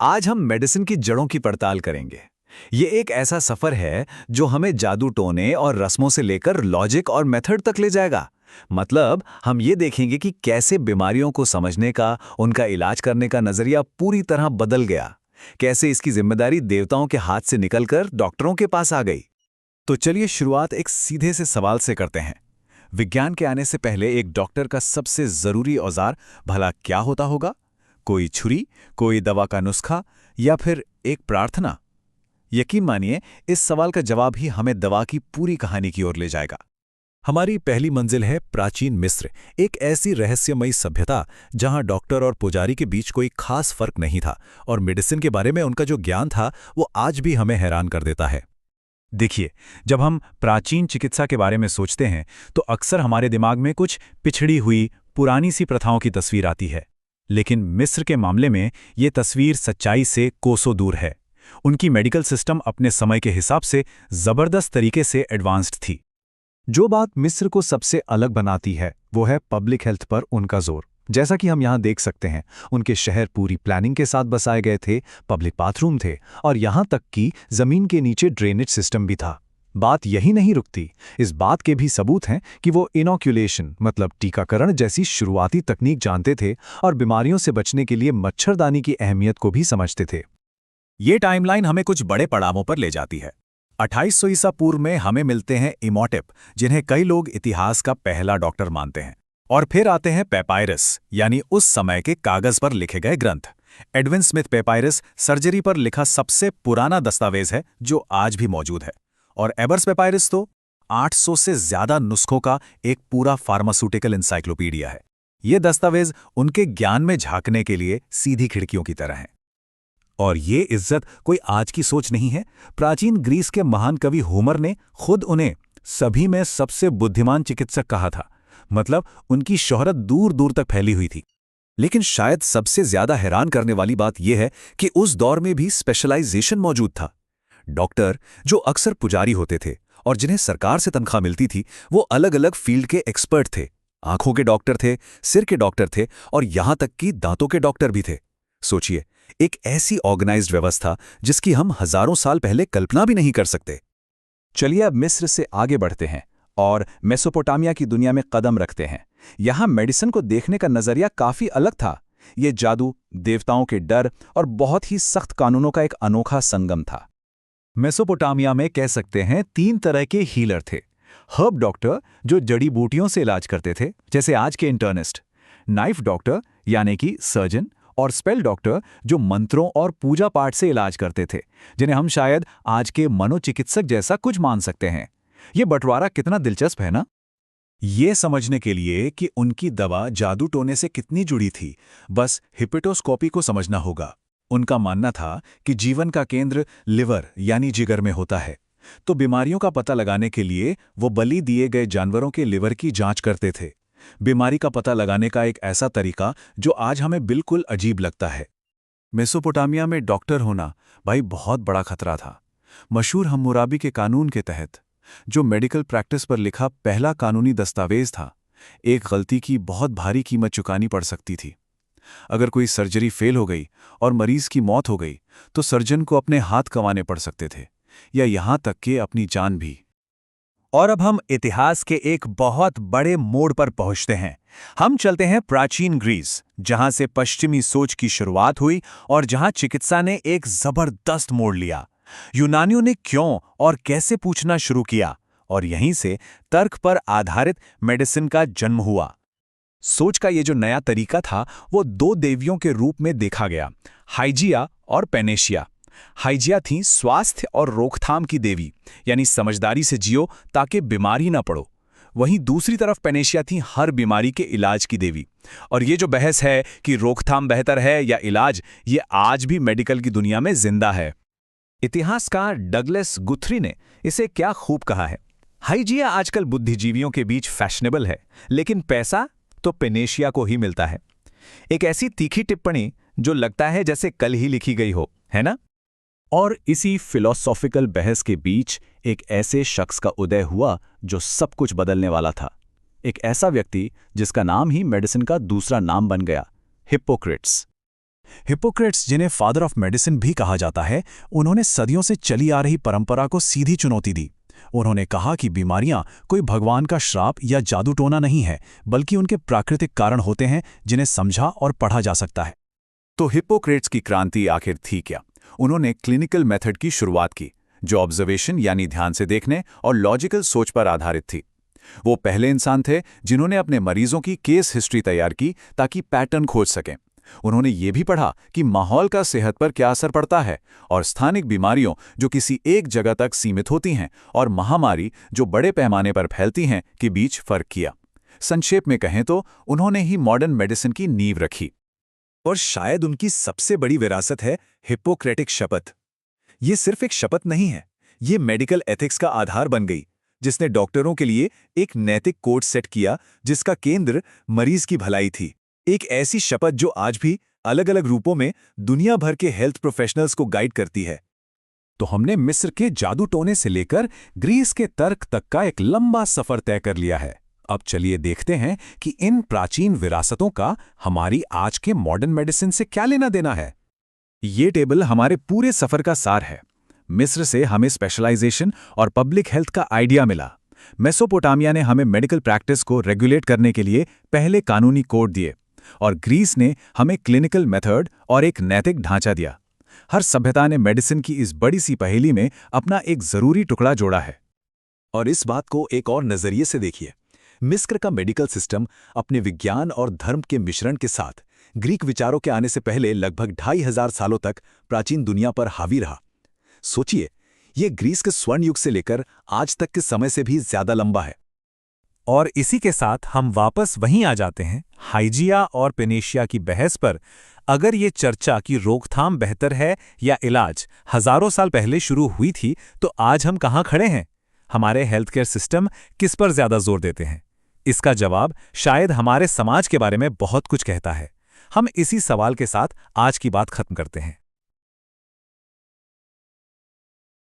आज हम मेडिसिन की जड़ों की पड़ताल करेंगे। ये एक ऐसा सफर है जो हमें जादू टोने और रस्मों से लेकर लॉजिक और मेथड तक ले जाएगा। मतलब हम ये देखेंगे कि कैसे बीमारियों को समझने का, उनका इलाज करने का नजरिया पूरी तरह बदल गया। कैसे इसकी जिम्मेदारी देवताओं के हाथ से निकलकर डॉक्टरों के पास आ गई। तो चलिए शुरुआत एक सीधे से सवाल से करते हैं। विज्ञान के आने से पहले एक डॉक्टर का सबसे जरूरी औजार भला क्या होता होगा? कोई छुरी, कोई दवा का नुस्खा या फिर एक प्रार्थना? यकीन मानिए, इस सवाल का जवाब ही हमें दवा की पूरी कहानी की ओर ले जाएगा। हमारी पहली मंजिल है प्राचीन मिस्र, एक ऐसी रहस्यमयी सभ्यता जहां डॉक्टर और पुजारी के बीच कोई खास फर्क नहीं था और मेडिसिन के बारे में उनका जो ज्ञान था वो आज भी हमें हैरान कर देता है। देखिए, जब हम प्राचीन चिकित्सा के बारे में सोचते हैं तो अक्सर हमारे दिमाग में कुछ पिछड़ी हुई पुरानी सी प्रथाओं की तस्वीर आती है। लेकिन मिस्र के मामले में ये तस्वीर सच्चाई से कोसों दूर है। उनकी मेडिकल सिस्टम अपने समय के हिसाब से जबरदस्त तरीके से एडवांस्ड थी। जो बात मिस्र को सबसे अलग बनाती है वो है पब्लिक हेल्थ पर उनका जोर। जैसा कि हम यहाँ देख सकते हैं, उनके शहर पूरी प्लानिंग के साथ बसाए गए थे, पब्लिक बाथरूम थे और यहाँ तक कि जमीन के नीचे ड्रेनेज सिस्टम भी था। बात यही नहीं रुकती, इस बात के भी सबूत हैं कि वो इनॉक्यूलेशन मतलब टीकाकरण जैसी शुरुआती तकनीक जानते थे और बीमारियों से बचने के लिए मच्छरदानी की अहमियत को भी समझते थे। ये टाइमलाइन हमें कुछ बड़े पड़ावों पर ले जाती है। 2800 ईसा पूर्व में हमें मिलते हैं इमोटेप, जिन्हें कई लोग इतिहास का पहला डॉक्टर मानते हैं। और फिर आते हैं पेपायरस, यानी उस समय के कागज पर लिखे गए ग्रंथ। एडविन स्मिथ पेपायरस सर्जरी पर लिखा सबसे पुराना दस्तावेज है जो आज भी मौजूद है। और एबर्स पेपायरस तो 800 से ज्यादा नुस्खों का एक पूरा फार्मास्यूटिकल इंसाइक्लोपीडिया है। ये दस्तावेज उनके ज्ञान में झांकने के लिए सीधी खिड़कियों की तरह हैं। और ये इज्जत कोई आज की सोच नहीं है। प्राचीन ग्रीस के महान कवि होमर ने खुद उन्हें सभी में सबसे बुद्धिमान चिकित्सक कहा था। मतलब उनकी शोहरत दूर दूर तक फैली हुई थी। लेकिन शायद सबसे ज्यादा हैरान करने वाली बात यह है कि उस दौर में भी स्पेशलाइजेशन मौजूद था। डॉक्टर, जो अक्सर पुजारी होते थे और जिन्हें सरकार से तनख्वाह मिलती थी, वो अलग अलग फील्ड के एक्सपर्ट थे। आंखों के डॉक्टर थे, सिर के डॉक्टर थे और यहां तक कि दांतों के डॉक्टर भी थे। सोचिए, एक ऐसी ऑर्गेनाइज्ड व्यवस्था जिसकी हम हजारों साल पहले कल्पना भी नहीं कर सकते। चलिए अब मिस्र से आगे बढ़ते हैं और मेसोपोटामिया की दुनिया में कदम रखते हैं। यहां मेडिसिन को देखने का नजरिया काफी अलग था। ये जादू, देवताओं के डर और बहुत ही सख्त कानूनों का एक अनोखा संगम था। मेसोपोटामिया में कह सकते हैं 3 तरह के हीलर थे। हर्ब डॉक्टर, जो जड़ी बूटियों से इलाज करते थे, जैसे आज के इंटर्निस्ट। नाइफ डॉक्टर यानी कि सर्जन, और स्पेल डॉक्टर, जो मंत्रों और पूजा पाठ से इलाज करते थे, जिन्हें हम शायद आज के मनोचिकित्सक जैसा कुछ मान सकते हैं। ये बंटवारा कितना दिलचस्प है ना? ये समझने के लिए कि उनकी दवा जादू टोने से कितनी जुड़ी थी, बस हिप्नोस्कोपी को समझना होगा। उनका मानना था कि जीवन का केंद्र लिवर यानी जिगर में होता है। तो बीमारियों का पता लगाने के लिए वो बलि दिए गए जानवरों के लिवर की जांच करते थे। बीमारी का पता लगाने का एक ऐसा तरीका जो आज हमें बिल्कुल अजीब लगता है। मेसोपोटामिया में डॉक्टर होना भाई बहुत बड़ा खतरा था। मशहूर हम्मुराबी के कानून के तहत, जो मेडिकल प्रैक्टिस पर लिखा पहला कानूनी दस्तावेज था, एक गलती की बहुत भारी कीमत चुकानी पड़ सकती थी। अगर कोई सर्जरी फेल हो गई और मरीज की मौत हो गई तो सर्जन को अपने हाथ गंवाने पड़ सकते थे, या यहां तक कि अपनी जान भी। और अब हम इतिहास के एक बहुत बड़े मोड़ पर पहुंचते हैं। हम चलते हैं प्राचीन ग्रीस, जहां से पश्चिमी सोच की शुरुआत हुई और जहां चिकित्सा ने एक जबरदस्त मोड़ लिया। यूनानियों ने क्यों और कैसे पूछना शुरू किया और यहीं से तर्क पर आधारित मेडिसिन का जन्म हुआ। सोच का ये जो नया तरीका था वो 2 देवियों के रूप में देखा गया, हाइजिया और पेनेशिया। हाइजिया थी स्वास्थ्य और रोकथाम की देवी, यानी समझदारी से जियो ताकि बीमारी ना पड़ो। वहीं दूसरी तरफ पेनेशिया थी हर बीमारी के इलाज की देवी। और ये जो बहस है कि रोकथाम बेहतर है या इलाज, ये आज भी मेडिकल की दुनिया में जिंदा है। इतिहासकार डगलस गुथ्री ने इसे क्या खूब कहा है, हाइजिया आजकल बुद्धिजीवियों के बीच फैशनेबल है, लेकिन पैसा तो पेनेशिया को ही मिलता है। एक ऐसी तीखी टिप्पणी जो लगता है जैसे कल ही लिखी गई हो, है ना? और इसी फिलॉसॉफिकल बहस के बीच एक ऐसे शख्स का उदय हुआ जो सब कुछ बदलने वाला था। एक ऐसा व्यक्ति जिसका नाम ही मेडिसिन का दूसरा नाम बन गया, हिप्पोक्रेट्स। हिप्पोक्रेट्स, जिन्हें फादर ऑफ मेडिसिन भी कहा जाता है, उन्होंने सदियों से चली आ रही परंपरा को सीधी चुनौती दी। उन्होंने कहा कि बीमारियां कोई भगवान का श्राप या जादू टोना नहीं है, बल्कि उनके प्राकृतिक कारण होते हैं जिन्हें समझा और पढ़ा जा सकता है। तो हिप्पोक्रेट्स की क्रांति आखिर थी क्या? उन्होंने क्लिनिकल मेथड की शुरुआत की, जो ऑब्जर्वेशन यानी ध्यान से देखने और लॉजिकल सोच पर आधारित थी। वो पहले इंसान थे जिन्होंने अपने मरीजों की केस हिस्ट्री तैयार की ताकि पैटर्न खोज सकें। उन्होंने ये भी पढ़ा कि माहौल का सेहत पर क्या असर पड़ता है, और स्थानिक बीमारियों जो किसी एक जगह तक सीमित होती हैं और महामारी जो बड़े पैमाने पर फैलती हैं के बीच फर्क किया। संक्षेप में कहें तो उन्होंने ही मॉडर्न मेडिसिन की नींव रखी। और शायद उनकी सबसे बड़ी विरासत है हिप्पोक्रेटिक शपथ। ये सिर्फ एक शपथ नहीं है, ये मेडिकल एथिक्स का आधार बन गई, जिसने डॉक्टरों के लिए एक नैतिक कोड सेट किया जिसका केंद्र मरीज की भलाई थी। एक ऐसी शपथ जो आज भी अलग अलग रूपों में दुनिया भर के हेल्थ प्रोफेशनल्स को गाइड करती है। तो हमने मिस्र के जादू टोने से लेकर ग्रीस के तर्क तक का एक लंबा सफर तय कर लिया है। अब चलिए देखते हैं कि इन प्राचीन विरासतों का हमारी आज के मॉडर्न मेडिसिन से क्या लेना देना है। ये टेबल हमारे पूरे सफर का सार है। मिस्र से हमें स्पेशलाइजेशन और पब्लिक हेल्थ का आइडिया मिला। मेसोपोटामिया ने हमें मेडिकल प्रैक्टिस को रेगुलेट करने के लिए पहले कानूनी कोड दिए, और ग्रीस ने हमें क्लिनिकल मेथड और एक नैतिक ढांचा दिया। हर सभ्यता ने मेडिसिन की इस बड़ी सी पहेली में अपना एक जरूरी टुकड़ा जोड़ा है। और इस बात को एक और नजरिए से देखिए। मिस्र का मेडिकल सिस्टम अपने विज्ञान और धर्म के मिश्रण के साथ ग्रीक विचारों के आने से पहले लगभग 2500 सालों तक प्राचीन दुनिया पर हावी रहा। सोचिए, ये ग्रीस के स्वर्ण युग से लेकर आज तक के समय से भी ज्यादा लंबा है। और इसी के साथ हम वापस वहीं आ जाते हैं, हाइजिया और पेनेशिया की बहस पर। अगर ये चर्चा कि रोकथाम बेहतर है या इलाज हजारों साल पहले शुरू हुई थी, तो आज हम कहाँ खड़े हैं? हमारे हेल्थ केयर सिस्टम किस पर ज्यादा जोर देते हैं? इसका जवाब शायद हमारे समाज के बारे में बहुत कुछ कहता है। हम इसी सवाल के साथ आज की बात खत्म करते हैं।